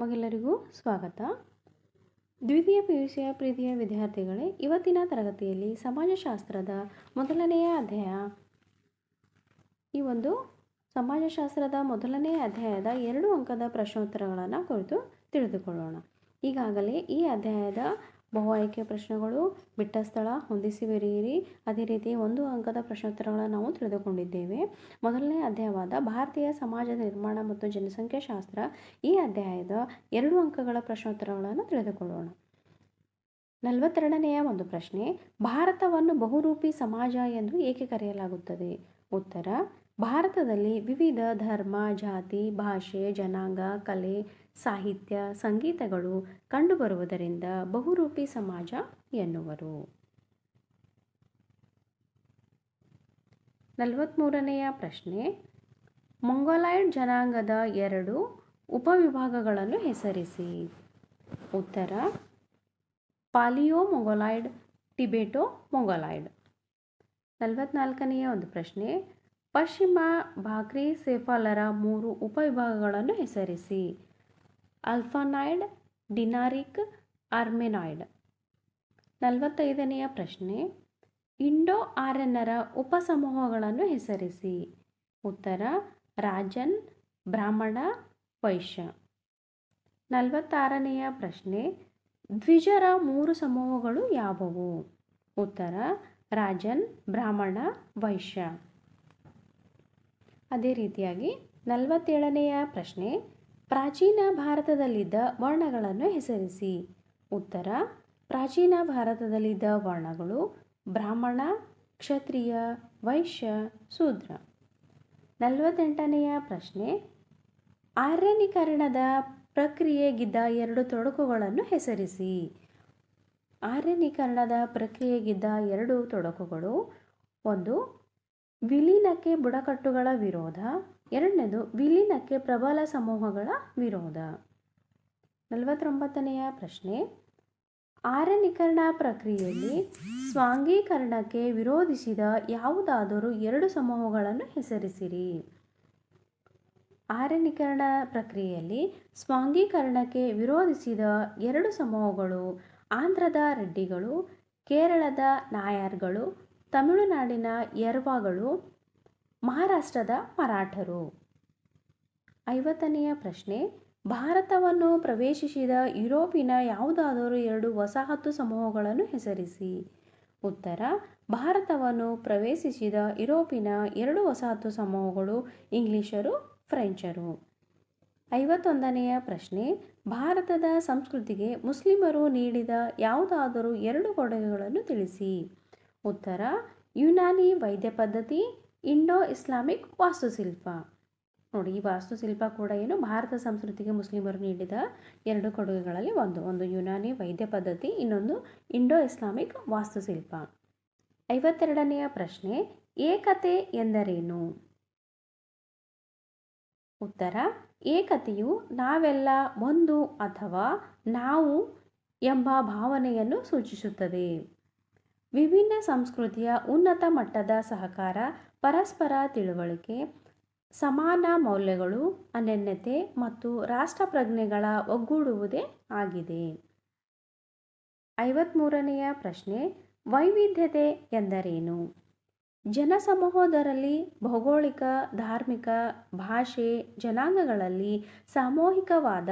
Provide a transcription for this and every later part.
ಮಗೆಲ್ಲರಿಗೂ ಸ್ವಾಗತ. ದ್ವಿತೀಯ PUCಯ ಪ್ರೀತಿಯ ವಿದ್ಯಾರ್ಥಿಗಳೇ, ಇವತ್ತಿನ ತರಗತಿಯಲ್ಲಿ ಸಮಾಜಶಾಸ್ತ್ರದ ಮೊದಲನೆಯ ಅಧ್ಯಾಯ ಸಮಾಜಶಾಸ್ತ್ರದ ಮೊದಲನೆಯ ಅಧ್ಯಾಯದ 2 ಅಂಕದ ಪ್ರಶ್ನೋತ್ತರಗಳನ್ನು ಕುರಿತು ತಿಳಿದುಕೊಳ್ಳೋಣ. ಈಗಾಗಲೇ ಈ ಅಧ್ಯಾಯದ ಬಹು ಆಯ್ಕೆ ಪ್ರಶ್ನೆಗಳು, ಬಿಟ್ಟ ಸ್ಥಳ, ಹೊಂದಿಸಿ ಬರೆಯಿರಿ, ಅದೇ ರೀತಿ 1 ಅಂಕದ ಪ್ರಶ್ನೋತ್ತರಗಳನ್ನು ನಾವು ತಿಳಿದುಕೊಂಡಿದ್ದೇವೆ. ಮೊದಲನೇ ಅಧ್ಯಾಯವಾದ ಭಾರತೀಯ ಸಮಾಜದ ನಿರ್ಮಾಣ ಮತ್ತು ಜನಸಂಖ್ಯಾ ಶಾಸ್ತ್ರ, ಈ ಅಧ್ಯಾಯದ 2 ಅಂಕಗಳ ಪ್ರಶ್ನೋತ್ತರಗಳನ್ನು ತಿಳಿದುಕೊಳ್ಳೋಣ. 42ನೆಯ ಒಂದು ಪ್ರಶ್ನೆ, ಭಾರತವನ್ನು ಬಹುರೂಪಿ ಸಮಾಜ ಎಂದು ಏಕೆ ಕರೆಯಲಾಗುತ್ತದೆ? ಉತ್ತರ: ಭಾರತದಲ್ಲಿ ವಿವಿಧ ಧರ್ಮ, ಜಾತಿ, ಭಾಷೆ, ಜನಾಂಗ, ಕಲೆ, ಸಾಹಿತ್ಯ, ಸಂಗೀತಗಳು ಕಂಡುಬರುವುದರಿಂದ ಬಹುರೂಪಿ ಸಮಾಜ ಎನ್ನುವರು. 43ನೆಯ ಪ್ರಶ್ನೆ, ಮಂಗೋಲಾಯ್ಡ್ ಜನಾಂಗದ 2 ಉಪವಿಭಾಗಗಳನ್ನು ಹೆಸರಿಸಿ. ಉತ್ತರ: ಪಾಲಿಯೋ ಮಂಗೋಲಾಯ್ಡ್, ಟಿಬೆಟೋ ಮಂಗೋಲಾಯ್ಡ್. 44ನೆಯ ಒಂದು ಪ್ರಶ್ನೆ, ಪಶ್ಚಿಮ ಬಾಕ್ರಿಸೆಫಾಲರ 3 ಉಪವಿಭಾಗಗಳನ್ನು ಹೆಸರಿಸಿ. ಅಲ್ಫಾನಾಯ್ಡ್, ಡಿನಾರಿಕ್, ಆರ್ಮೆನಾಯ್ಡ್. 45ನೆಯ ಪ್ರಶ್ನೆ, ಇಂಡೋ ಆರ್ಯನ್ನರ ಉಪಸಮೂಹಗಳನ್ನು ಹೆಸರಿಸಿ. ಉತ್ತರ: ರಾಜನ್, ಬ್ರಾಹ್ಮಣ, ವೈಶ್ಯ. 46ನೆಯ ಪ್ರಶ್ನೆ, ದ್ವಿಜರ 3 ಸಮೂಹಗಳು ಯಾವುವು? ಉತ್ತರ: ರಾಜನ್, ಬ್ರಾಹ್ಮಣ, ವೈಶ್ಯ. ಅದೇ ರೀತಿಯಾಗಿ 47ನೆಯ ಪ್ರಶ್ನೆ, ಪ್ರಾಚೀನ ಭಾರತದಲ್ಲಿದ್ದ ವರ್ಣಗಳನ್ನು ಹೆಸರಿಸಿ. ಉತ್ತರ: ಪ್ರಾಚೀನ ಭಾರತದಲ್ಲಿದ್ದ ವರ್ಣಗಳು ಬ್ರಾಹ್ಮಣ, ಕ್ಷತ್ರಿಯ, ವೈಶ್ಯ, ಶೂದ್ರ. 48ನೆಯ ಪ್ರಶ್ನೆ, ಆರ್ಯನೀಕರಣದ ಪ್ರಕ್ರಿಯೆಗಿದ್ದ 2 ತೊಡಕುಗಳನ್ನು ಹೆಸರಿಸಿ. ಆರ್ಯನೀಕರಣದ ಪ್ರಕ್ರಿಯೆಗಿದ್ದ 2 ತೊಡಕುಗಳು: 1. ವಿಲೀನಕ್ಕೆ ಬುಡಕಟ್ಟುಗಳ ವಿರೋಧ, 2ನೇದು ವಿಲೀನಕ್ಕೆ ಪ್ರಬಲ ಸಮೂಹಗಳ ವಿರೋಧ. 49ನೆಯ ಪ್ರಶ್ನೆ, ಆರ್ಯನೀಕರಣ ಪ್ರಕ್ರಿಯೆಯಲ್ಲಿ ಸ್ವಾಂಗೀಕರಣಕ್ಕೆ ವಿರೋಧಿಸಿದ ಯಾವುದಾದರೂ 2 ಸಮೂಹಗಳನ್ನು ಹೆಸರಿಸಿರಿ. ಆರ್ಯನೀಕರಣ ಪ್ರಕ್ರಿಯೆಯಲ್ಲಿ ಸ್ವಾಂಗೀಕರಣಕ್ಕೆ ವಿರೋಧಿಸಿದ 2 ಸಮೂಹಗಳು ಆಂಧ್ರದ ರೆಡ್ಡಿಗಳು, ಕೇರಳದ ನಾಯರ್ಗಳು, ತಮಿಳುನಾಡಿನ ಯರವಾಗಳು, ಮಹಾರಾಷ್ಟ್ರದ ಮರಾಠರು. 50ನೆಯ ಪ್ರಶ್ನೆ, ಭಾರತವನ್ನು ಪ್ರವೇಶಿಸಿದ ಯುರೋಪಿನ ಯಾವುದಾದರೂ 2 ವಸಾಹತು ಸಮೂಹಗಳನ್ನು ಹೆಸರಿಸಿ. ಉತ್ತರ: ಭಾರತವನ್ನು ಪ್ರವೇಶಿಸಿದ ಯುರೋಪಿನ 2 ವಸಾಹತು ಸಮೂಹಗಳು ಇಂಗ್ಲಿಷರು, ಫ್ರೆಂಚರು. 51ನೆಯ ಪ್ರಶ್ನೆ, ಭಾರತದ ಸಂಸ್ಕೃತಿಗೆ ಮುಸ್ಲಿಮರು ನೀಡಿದ ಯಾವುದಾದರೂ 2 ಕೊಡುಗೆಗಳನ್ನು ತಿಳಿಸಿ. ಉತ್ತರ: ಯುನಾನಿ ವೈದ್ಯ ಪದ್ಧತಿ, ಇಂಡೋ ಇಸ್ಲಾಮಿಕ್ ವಾಸ್ತುಶಿಲ್ಪ. ನೋಡಿ, ಈ ವಾಸ್ತುಶಿಲ್ಪ ಕೂಡ ಭಾರತ ಸಂಸ್ಕೃತಿಗೆ ಮುಸ್ಲಿಮರು ನೀಡಿದ 2 ಕೊಡುಗೆಗಳಲ್ಲಿ ಒಂದು ಯುನಾನಿ ವೈದ್ಯ ಪದ್ಧತಿ, ಇನ್ನೊಂದು ಇಂಡೋ ಇಸ್ಲಾಮಿಕ್ ವಾಸ್ತುಶಿಲ್ಪ. 52ನೆಯ ಪ್ರಶ್ನೆ, ಏಕತೆ ಎಂದರೇನು? ಉತ್ತರ: ಏಕತೆಯು ನಾವೆಲ್ಲ ಒಂದು ಅಥವಾ ನಾವು ಎಂಬ ಭಾವನೆಯನ್ನು ಸೂಚಿಸುತ್ತದೆ. ವಿಭಿನ್ನ ಸಂಸ್ಕೃತಿಯ ಉನ್ನತ ಮಟ್ಟದ ಸಹಕಾರ, ಪರಸ್ಪರ ತಿಳುವಳಿಕೆ, ಸಮಾನ ಮೌಲ್ಯಗಳು, ಅನನ್ಯತೆ ಮತ್ತು ರಾಷ್ಟ್ರಪ್ರಜ್ಞೆಗಳ ಒಗ್ಗೂಡುವುದೇ ಆಗಿದೆ. 53ನೆಯ ಪ್ರಶ್ನೆ, ವೈವಿಧ್ಯತೆ ಎಂದರೇನು? ಜನಸಮೂಹದರಲ್ಲಿ ಭೌಗೋಳಿಕ, ಧಾರ್ಮಿಕ, ಭಾಷೆ, ಜನಾಂಗಗಳಲ್ಲಿ ಸಾಮೂಹಿಕವಾದ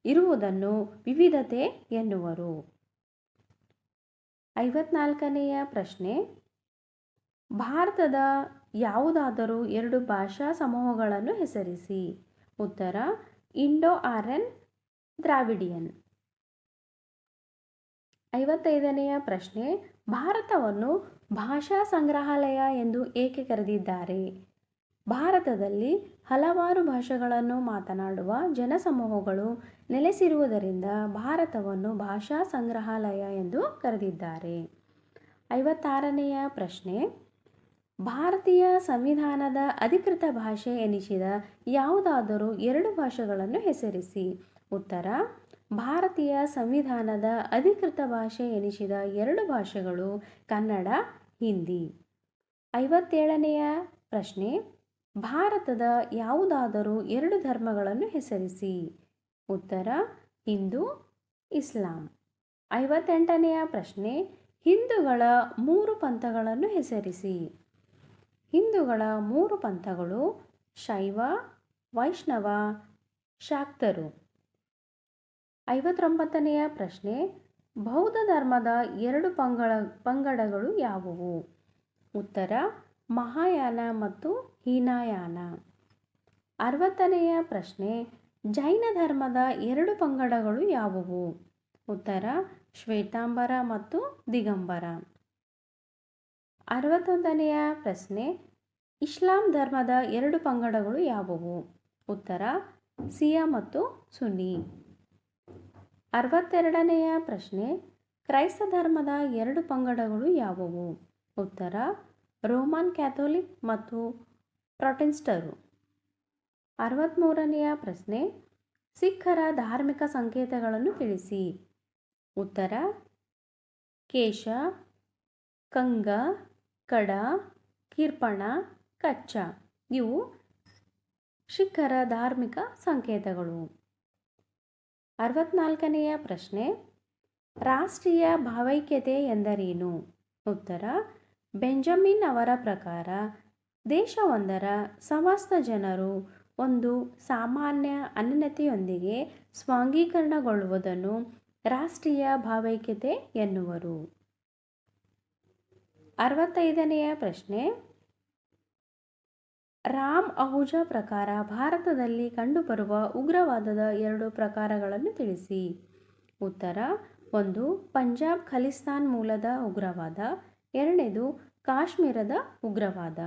ಇರುವುದನ್ನು ವಿವಿಧತೆ ಎನ್ನುವರು. 54ನೆಯ ಪ್ರಶ್ನೆ, ಭಾರತದ ಯಾವುದಾದರೂ 2 ಭಾಷಾ ಸಮೂಹಗಳನ್ನು ಹೆಸರಿಸಿ. ಉತ್ತರ: ಇಂಡೋ ಆರ್ಯನ್, ದ್ರಾವಿಡಿಯನ್. 55ನೆಯ ಪ್ರಶ್ನೆ, ಭಾರತವನ್ನು ಭಾಷಾ ಸಂಗ್ರಹಾಲಯ ಎಂದು ಏಕೆ ಕರೆದಿದ್ದಾರೆ? ಭಾರತದಲ್ಲಿ ಹಲವಾರು ಭಾಷೆಗಳನ್ನು ಮಾತನಾಡುವ ಜನಸಮೂಹಗಳು ನೆಲೆಸಿರುವುದರಿಂದ ಭಾರತವನ್ನು ಭಾಷಾ ಸಂಗ್ರಹಾಲಯ ಎಂದು ಕರೆದಿದ್ದಾರೆ. 56ನೆಯ ಪ್ರಶ್ನೆ, ಭಾರತೀಯ ಸಂವಿಧಾನದ ಅಧಿಕೃತ ಭಾಷೆ ಎನಿಸಿದ ಯಾವುದಾದರೂ 2 ಭಾಷೆಗಳನ್ನು ಹೆಸರಿಸಿ. ಉತ್ತರ: ಭಾರತೀಯ ಸಂವಿಧಾನದ ಅಧಿಕೃತ ಭಾಷೆ ಎನಿಸಿದ 2 ಭಾಷೆಗಳು ಕನ್ನಡ, ಹಿಂದಿ. 57ನೆಯ ಪ್ರಶ್ನೆ, ಭಾರತದ ಯಾವುದಾದರೂ 2 ಧರ್ಮಗಳನ್ನು ಹೆಸರಿಸಿ. ಉತ್ತರ ಹಿಂದೂ, ಇಸ್ಲಾಂ. 58ನೆಯ ಪ್ರಶ್ನೆ, ಹಿಂದೂಗಳ 3 ಪಂಥಗಳನ್ನು ಹೆಸರಿಸಿ. ಹಿಂದೂಗಳ 3 ಪಂಥಗಳು ಶೈವ, ವೈಷ್ಣವ, ಶಾಕ್ತರು. 59ನೆಯ ಪ್ರಶ್ನೆ, ಬೌದ್ಧ ಧರ್ಮದ 2 ಪಂಗಡಗಳು ಯಾವುವು? ಉತ್ತರ ಮಹಾಯಾನ ಮತ್ತು ಹೀನಯಾನ. 60ನೆಯ ಪ್ರಶ್ನೆ, ಜೈನ ಧರ್ಮದ 2 ಪಂಗಡಗಳು ಯಾವುವು? ಉತ್ತರ ಶ್ವೇತಾಂಬರ ಮತ್ತು ದಿಗಂಬರ. 61ನೆಯ ಪ್ರಶ್ನೆ, ಇಸ್ಲಾಂ ಧರ್ಮದ 2 ಪಂಗಡಗಳು ಯಾವುವು? ಉತ್ತರ ಸಿಯಾ ಮತ್ತು ಸುನ್ನಿ. 62ನೆಯ ಪ್ರಶ್ನೆ, ಕ್ರೈಸ್ತ ಧರ್ಮದ 2 ಪಂಗಡಗಳು ಯಾವುವು? ಉತ್ತರ ರೋಮನ್ ಕ್ಯಾಥೋಲಿಕ್ ಮತ್ತು ಪ್ರೊಟೆಸ್ಟರು. 63ನೆಯ ಪ್ರಶ್ನೆ, ಸಿಖ್ಖರ ಧಾರ್ಮಿಕ ಸಂಕೇತಗಳನ್ನು ತಿಳಿಸಿ. ಉತ್ತರ ಕೇಶ, ಕಂಗ, ಕಡ, ಕಿರ್ಪಣ, ಕಚ್ಚ. ಇವು ಸಿಖ್ಖರ ಧಾರ್ಮಿಕ ಸಂಕೇತಗಳು. 64ನೆಯ ಪ್ರಶ್ನೆ, ರಾಷ್ಟ್ರೀಯ ಭಾವೈಕ್ಯತೆ ಎಂದರೇನು? ಉತ್ತರ ಬೆಂಜಮಿನ್ ಅವರ ಪ್ರಕಾರ ದೇಶವೊಂದರ ಸಮಸ್ತ ಜನರು ಒಂದು ಸಾಮಾನ್ಯ ಅನನ್ಯತೆಯೊಂದಿಗೆ ಸ್ವಾಂಗೀಕರಣಗೊಳ್ಳುವುದನ್ನು ರಾಷ್ಟ್ರೀಯ ಭಾವೈಕ್ಯತೆ ಎನ್ನುವರು. 65ನೆಯ ಪ್ರಶ್ನೆ, ರಾಮ್ ಅಹುಜಾ ಪ್ರಕಾರ ಭಾರತದಲ್ಲಿ ಕಂಡುಬರುವ ಉಗ್ರವಾದದ 2 ಪ್ರಕಾರಗಳನ್ನು ತಿಳಿಸಿ. ಉತ್ತರ 1 ಪಂಜಾಬ್ ಖಲಿಸ್ತಾನ್ ಮೂಲದ ಉಗ್ರವಾದ, 2 ಕಾಶ್ಮೀರದ ಉಗ್ರವಾದ.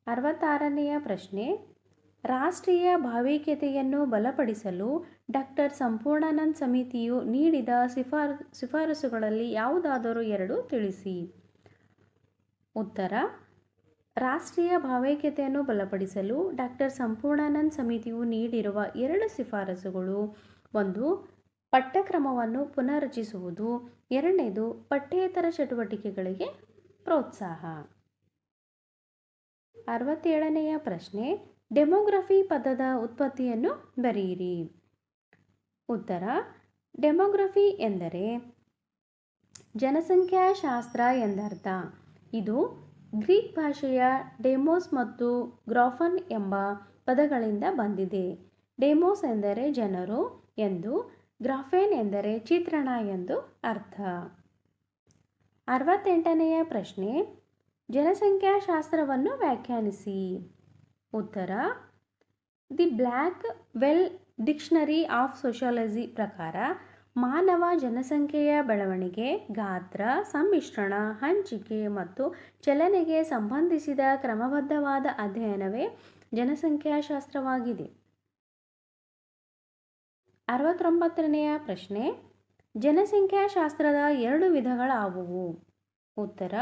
66ನೆಯ ಪ್ರಶ್ನೆ, ರಾಷ್ಟ್ರೀಯ ಭಾವೈಕ್ಯತೆಯನ್ನು ಬಲಪಡಿಸಲು ಡಾಕ್ಟರ್ ಸಂಪೂರ್ಣಾನಂದ್ ಸಮಿತಿಯು ನೀಡಿದ ಶಿಫಾರಸುಗಳಲ್ಲಿ ಯಾವುದಾದರೂ 2 ತಿಳಿಸಿ. ಉತ್ತರ ರಾಷ್ಟ್ರೀಯ ಭಾವೈಕ್ಯತೆಯನ್ನು ಬಲಪಡಿಸಲು ಡಾಕ್ಟರ್ ಸಂಪೂರ್ಣಾನಂದ್ ಸಮಿತಿಯು ನೀಡಿರುವ 2 ಶಿಫಾರಸುಗಳು 1 ಪಠ್ಯಕ್ರಮವನ್ನು ಪುನರ್ರಚಿಸುವುದು, 2 ಪಠ್ಯೇತರ ಚಟುವಟಿಕೆಗಳಿಗೆ ಪ್ರೋತ್ಸಾಹ. 67ನೆಯ ಪ್ರಶ್ನೆ, ಡೆಮೋಗ್ರಫಿ ಪದದ ಉತ್ಪತ್ತಿಯನ್ನು ಬರೆಯಿರಿ. ಉತ್ತರ ಡೆಮೋಗ್ರಫಿ ಎಂದರೆ ಜನಸಂಖ್ಯಾಶಾಸ್ತ್ರ ಎಂದರ್ಥ. ಇದು ಗ್ರೀಕ್ ಭಾಷೆಯ ಡೆಮೋಸ್ ಮತ್ತು ಗ್ರಾಫನ್ ಎಂಬ ಪದಗಳಿಂದ ಬಂದಿದೆ. ಡೆಮೋಸ್ ಎಂದರೆ ಜನರು ಎಂದು, ಗ್ರಾಫೇನ್ ಎಂದರೆ ಚಿತ್ರಣ ಎಂದು ಅರ್ಥ. 68ನೆಯ ಪ್ರಶ್ನೆ, ಜನಸಂಖ್ಯಾಶಾಸ್ತ್ರವನ್ನು ವ್ಯಾಖ್ಯಾನಿಸಿ. ಉತ್ತರ the black well dictionary of sociology ಪ್ರಕಾರ ಮಾನವ ಜನಸಂಖ್ಯೆಯ ಬೆಳವಣಿಗೆ, ಗಾತ್ರ, ಸಮ್ಮಿಶ್ರಣ, ಹಂಚಿಕೆ ಮತ್ತು ಚಲನೆಗೆ ಸಂಬಂಧಿಸಿದ ಕ್ರಮಬದ್ಧವಾದ ಅಧ್ಯಯನವೇ ಜನಸಂಖ್ಯಾಶಾಸ್ತ್ರವಾಗಿದೆ. 69ನೆಯ ಪ್ರಶ್ನೆ, ಜನಸಂಖ್ಯಾಶಾಸ್ತ್ರದ 2 ವಿಧಗಳಾವುವು? ಉತ್ತರ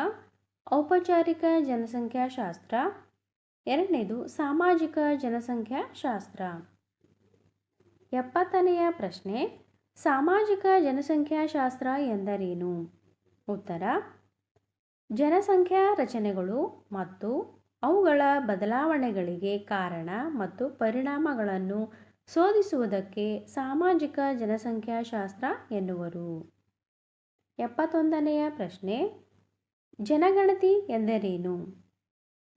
ಔಪಚಾರಿಕ ಜನಸಂಖ್ಯಾಶಾಸ್ತ್ರ, 2 ಸಾಮಾಜಿಕ ಜನಸಂಖ್ಯಾಶಾಸ್ತ್ರ. 70ನೆಯ ಪ್ರಶ್ನೆ, ಸಾಮಾಜಿಕ ಜನಸಂಖ್ಯಾಶಾಸ್ತ್ರ ಎಂದರೇನು? ಉತ್ತರ ಜನಸಂಖ್ಯಾ ರಚನೆಗಳು ಮತ್ತು ಅವುಗಳ ಬದಲಾವಣೆಗಳಿಗೆ ಕಾರಣ ಮತ್ತು ಪರಿಣಾಮಗಳನ್ನು ಶೋಧಿಸುವುದಕ್ಕೆ ಸಾಮಾಜಿಕ ಜನಸಂಖ್ಯಾಶಾಸ್ತ್ರ ಎನ್ನುವರು. 71ನೆಯ ಪ್ರಶ್ನೆ, ಜನಗಣತಿ ಎಂದರೇನು?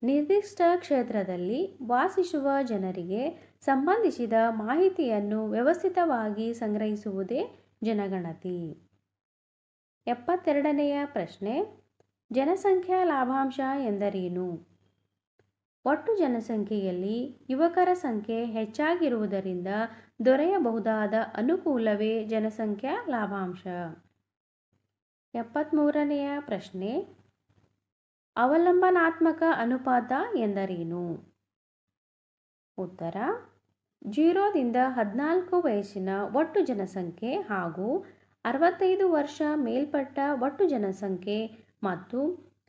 ನಿರ್ದಿಷ್ಟ ಕ್ಷೇತ್ರದಲ್ಲಿ ವಾಸಿಸುವ ಜನರಿಗೆ ಸಂಬಂಧಿಸಿದ ಮಾಹಿತಿಯನ್ನು ವ್ಯವಸ್ಥಿತವಾಗಿ ಸಂಗ್ರಹಿಸುವುದೇ ಜನಗಣತಿ. 72ನೆಯ ಪ್ರಶ್ನೆ, ಜನಸಂಖ್ಯಾ ಲಾಭಾಂಶ ಎಂದರೇನು? ಒಟ್ಟು ಜನಸಂಖ್ಯೆಯಲ್ಲಿ ಯುವಕರ ಸಂಖ್ಯೆ ಹೆಚ್ಚಾಗಿರುವುದರಿಂದ ದೊರೆಯಬಹುದಾದ ಅನುಕೂಲವೇ ಜನಸಂಖ್ಯಾ ಲಾಭಾಂಶ. 73ನೆಯ ಪ್ರಶ್ನೆ, ಅವಲಂಬನಾತ್ಮಕ ಅನುಪಾತ ಎಂದರೇನು? ಉತ್ತರ 0 ರಿಂದ 14 ವಯಸ್ಸಿನ ಒಟ್ಟು ಜನಸಂಖ್ಯೆ ಹಾಗೂ 65 ವರ್ಷ ಮೇಲ್ಪಟ್ಟ ಒಟ್ಟು ಜನಸಂಖ್ಯೆ ಮತ್ತು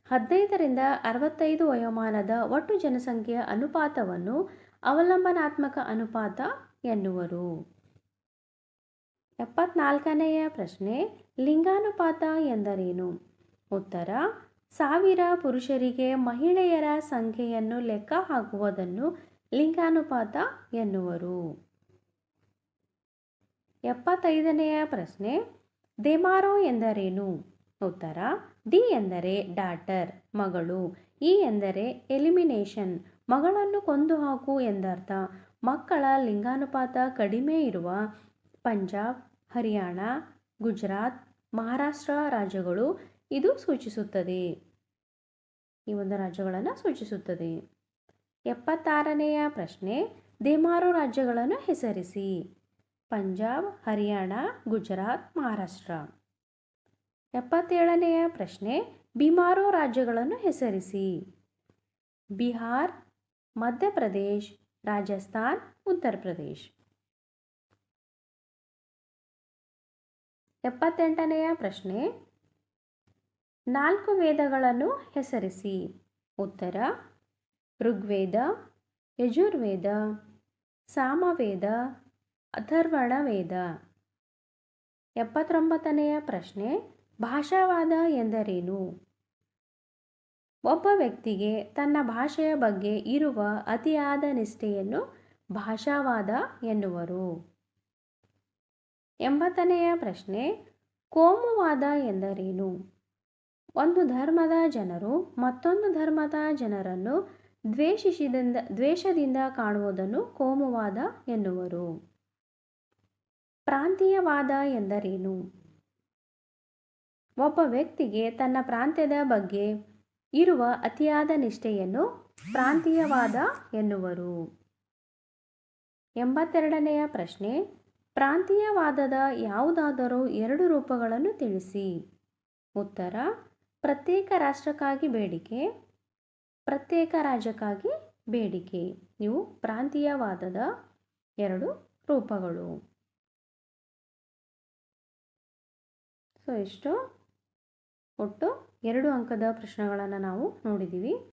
15 ರಿಂದ 65 ವಯೋಮಾನದ ಒಟ್ಟು ಜನಸಂಖ್ಯೆಯ ಅನುಪಾತವನ್ನು ಅವಲಂಬನಾತ್ಮಕ ಅನುಪಾತ ಎನ್ನುವರು. 74ನೆಯ ಪ್ರಶ್ನೆ, ಲಿಂಗಾನುಪಾತ ಎಂದರೇನು? ಉತ್ತರ 1000 ಪುರುಷರಿಗೆ ಮಹಿಳೆಯರ ಸಂಖ್ಯೆಯನ್ನು ಲೆಕ್ಕ ಹಾಕುವುದನ್ನು ಲಿಂಗಾನುಪಾತ ಎನ್ನುವರು. 75ನೆಯ ಪ್ರಶ್ನೆ ದೇಮಾರೋ ಎಂದರೇನು? ಉತ್ತರ ಡಿ ಎಂದರೆ ಡಾಟರ್ ಮಗಳು, ಇ ಎಂದರೆ ಎಲಿಮಿನೇಷನ್ ಮಗಳನ್ನು ಕೊಂದು ಹಾಕು ಎಂದರ್ಥ. ಮಕ್ಕಳ ಲಿಂಗಾನುಪಾತ ಕಡಿಮೆ ಇರುವ ಪಂಜಾಬ್, ಹರಿಯಾಣ, ಗುಜರಾತ್, ಮಹಾರಾಷ್ಟ್ರ ರಾಜ್ಯಗಳು ಇದು ಸೂಚಿಸುತ್ತದೆ. ಈ ಒಂದು ರಾಜ್ಯಗಳನ್ನು ಸೂಚಿಸುತ್ತದೆ. 76ನೆಯ ಪ್ರಶ್ನೆ ದೇಮಾರೋ ರಾಜ್ಯಗಳನ್ನು ಹೆಸರಿಸಿ. ಪಂಜಾಬ್, ಹರಿಯಾಣ, ಗುಜರಾತ್, ಮಹಾರಾಷ್ಟ್ರ. 77ನೆಯ ಪ್ರಶ್ನೆ ಬಿಮಾರೋ ರಾಜ್ಯಗಳನ್ನು ಹೆಸರಿಸಿ. ಬಿಹಾರ್, ಮಧ್ಯಪ್ರದೇಶ್, ರಾಜಸ್ಥಾನ್, ಉತ್ತರ ಪ್ರದೇಶ್. 78ನೆಯ ಪ್ರಶ್ನೆ 4 ವೇದಗಳನ್ನು ಹೆಸರಿಸಿ. ಉತ್ತರ ಋಗ್ವೇದ, ಯಜುರ್ವೇದ, ಸಾಮವೇದ, ಅಥರ್ವಣ ವೇದ. 79ನೆಯ ಪ್ರಶ್ನೆ ಭಾಷಾವಾದ ಎಂದರೇನು? ಒಬ್ಬ ವ್ಯಕ್ತಿಗೆ ತನ್ನ ಭಾಷೆಯ ಬಗ್ಗೆ ಇರುವ ಅತಿಯಾದ ನಿಷ್ಠೆಯನ್ನು ಭಾಷಾವಾದ ಎನ್ನುವರು. 80ನೆಯ ಪ್ರಶ್ನೆ ಕೋಮುವಾದ ಎಂದರೇನು? ಒಂದು ಧರ್ಮದ ಜನರು ಮತ್ತೊಂದು ಧರ್ಮದ ಜನರನ್ನು ದ್ವೇಷದಿಂದ ಕಾಣುವುದನ್ನು ಕೋಮುವಾದ ಎನ್ನುವರು. ಪ್ರಾಂತೀಯವಾದ ಎಂದರೇನು? ಒಬ್ಬ ವ್ಯಕ್ತಿಗೆ ತನ್ನ ಪ್ರಾಂತ್ಯದ ಬಗ್ಗೆ ಇರುವ ಅತಿಯಾದ ನಿಷ್ಠೆಯನ್ನು ಪ್ರಾಂತೀಯವಾದ ಎನ್ನುವರು. 82ನೆಯ ಪ್ರಶ್ನೆ ಪ್ರಾಂತೀಯವಾದದ ಯಾವುದಾದರೂ 2 ರೂಪಗಳನ್ನು ತಿಳಿಸಿ. ಉತ್ತರ ಪ್ರತ್ಯೇಕ ರಾಷ್ಟ್ರಕ್ಕಾಗಿ ಬೇಡಿಕೆ, ಪ್ರತ್ಯೇಕ ರಾಜ್ಯಕ್ಕಾಗಿ ಬೇಡಿಕೆ. ಇವು ಪ್ರಾಂತೀಯವಾದದ 2 ರೂಪಗಳು. ಸೊ ಇಷ್ಟು ಒಟ್ಟು 2 ಅಂಕದ ಪ್ರಶ್ನೆಗಳನ್ನು ನಾವು ನೋಡಿದ್ದೀವಿ.